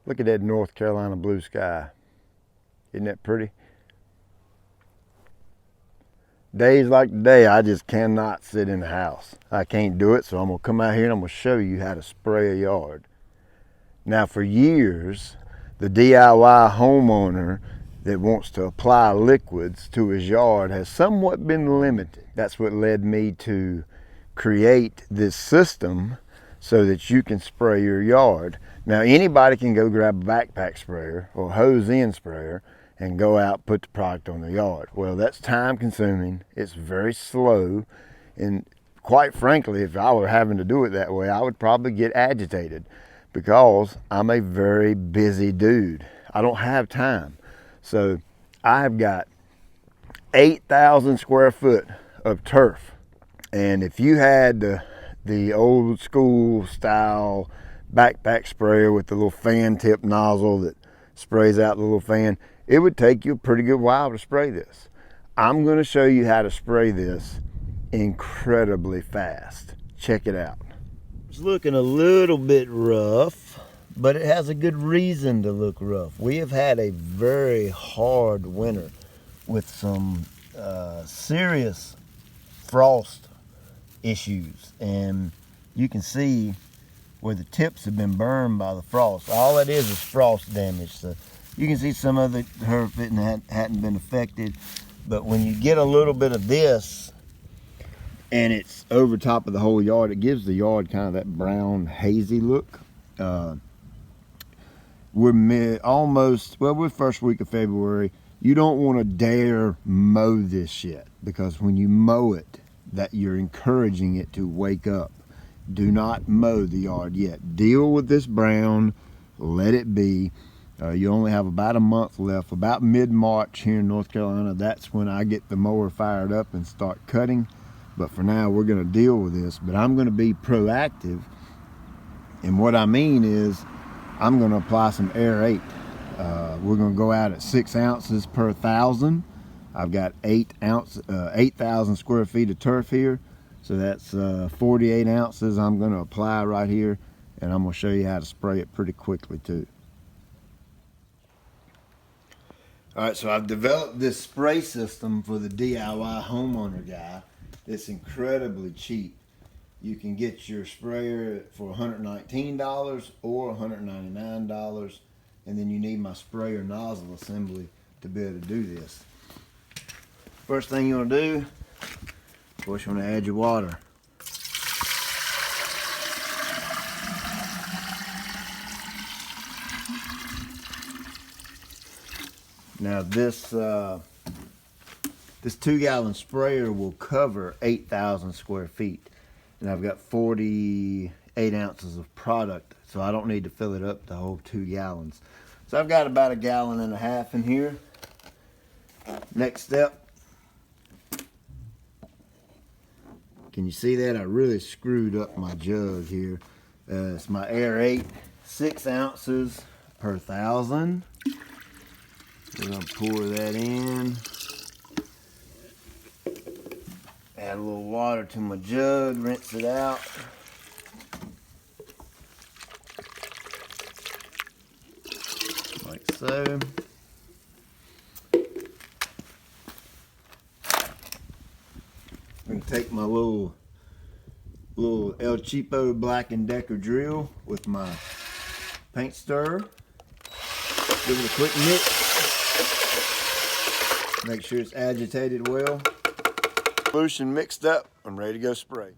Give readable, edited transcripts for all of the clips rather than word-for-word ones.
Look at that North Carolina blue sky. Isn't that pretty? Days like today, I just cannot sit in the house. I can't do it, so I'm gonna come out here and I'm gonna show you how to spray a yard. Now, for years, the DIY homeowner that wants to apply liquids to his yard has somewhat been limited. That's what led me to create this system so that you can spray your yard. Now, anybody can go grab a backpack sprayer or hose end sprayer and go out and put the product on the yard. Well, that's time consuming, it's very slow, and quite frankly, if I were having to do it that way, I would probably get agitated because I'm a very busy dude. I don't have time. So I've got 8,000 square foot of turf. And if you had the old school style backpack sprayer with the little fan tip nozzle that sprays out the little fan, it would take you a pretty good while to spray this. I'm going to show you how to spray this incredibly fast. Check it out. It's looking a little bit rough, but it has a good reason to look rough. We have had a very hard winter with some serious frost issues, and you can see where the tips have been burned by the frost. All it is frost damage. So you can see some of the turf hadn't been affected, but when you get a little bit of this and it's over top of the whole yard, it gives the yard kind of that brown hazy look. We're first week of February. You don't want to dare mow this yet, because when you mow it, that you're encouraging it to wake up. Do not mow the yard yet. Deal with this brown, let it be. You only have about a month left. About mid-March here in North Carolina, that's when I get the mower fired up and start cutting. But for now, we're gonna deal with this. But I'm gonna be proactive. And what I mean is, I'm gonna apply some aerate. We're gonna go out at 6 ounces per 1,000. I've got 8,000 square feet of turf here. So that's 48 ounces I'm gonna apply right here. And I'm gonna show you how to spray it pretty quickly too. All right, so I've developed this spray system for the DIY homeowner guy. It's incredibly cheap. You can get your sprayer for $119 or $199, and then you need my sprayer nozzle assembly to be able to do this. First thing you want to do, of course, you want to add your water. Now this 2-gallon sprayer will cover 8,000 square feet, and I've got 48 ounces of product, so I don't need to fill it up the whole 2 gallons. So I've got about 1.5 gallons in here. Next step, can you see that? I really screwed up my jug here. It's my aerate, 6 ounces per 1,000. We're gonna pour that in. Add a little water to my jug, rinse it out. Like so. I'm gonna take my little El Cheapo Black & Decker drill with my paint stirrer. Give it a quick mix. Make sure it's agitated well. Solution mixed up, I'm ready to go spray.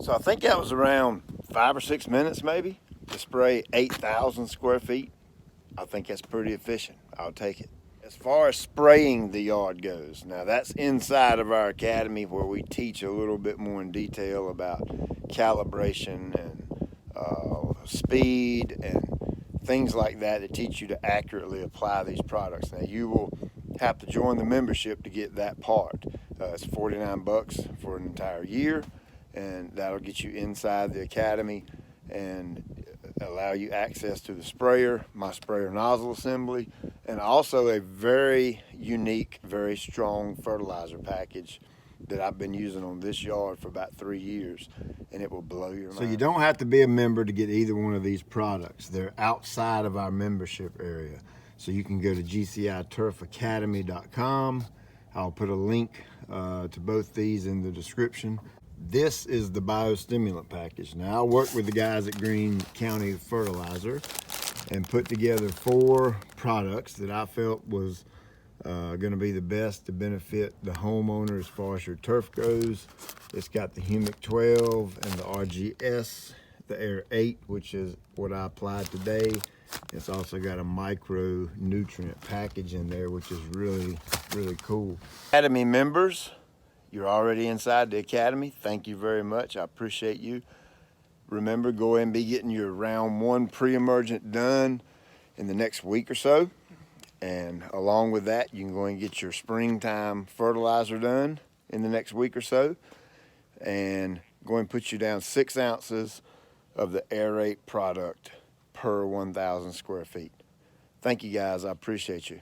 So I think that was around 5 or 6 minutes maybe to spray 8,000 square feet. I think that's pretty efficient. I'll take it. As far as spraying the yard goes, now that's inside of our academy where we teach a little bit more in detail about calibration and speed and things like that that teach you to accurately apply these products. Now you will have to join the membership to get that part. It's $49 for an entire year, and that'll get you inside the academy and allow you access to the sprayer, my sprayer nozzle assembly, and also a very unique, very strong fertilizer package that I've been using on this yard for about 3 years, and it will blow your mind. So you don't have to be a member to get either one of these products. They're outside of our membership area. So you can go to GCI Turf Academy.com. I'll put a link to both these in the description. This is the biostimulant package. Now I worked with the guys at Greene County Fertilizer and put together 4 products that I felt was going to be the best to benefit the homeowner as far as your turf goes. It's got the Humic 12 and the RGS, the Air 8, which is what I applied today. It's also got a micro nutrient package in there, which is really, really cool. Academy members, you're already inside the academy. Thank you very much. I appreciate you. Remember, go ahead and be getting your round 1 pre-emergent done in the next week or so. And along with that, you can go and get your springtime fertilizer done in the next week or so. And go and put you down 6 ounces of the aerate product per 1,000 square feet. Thank you guys, I appreciate you.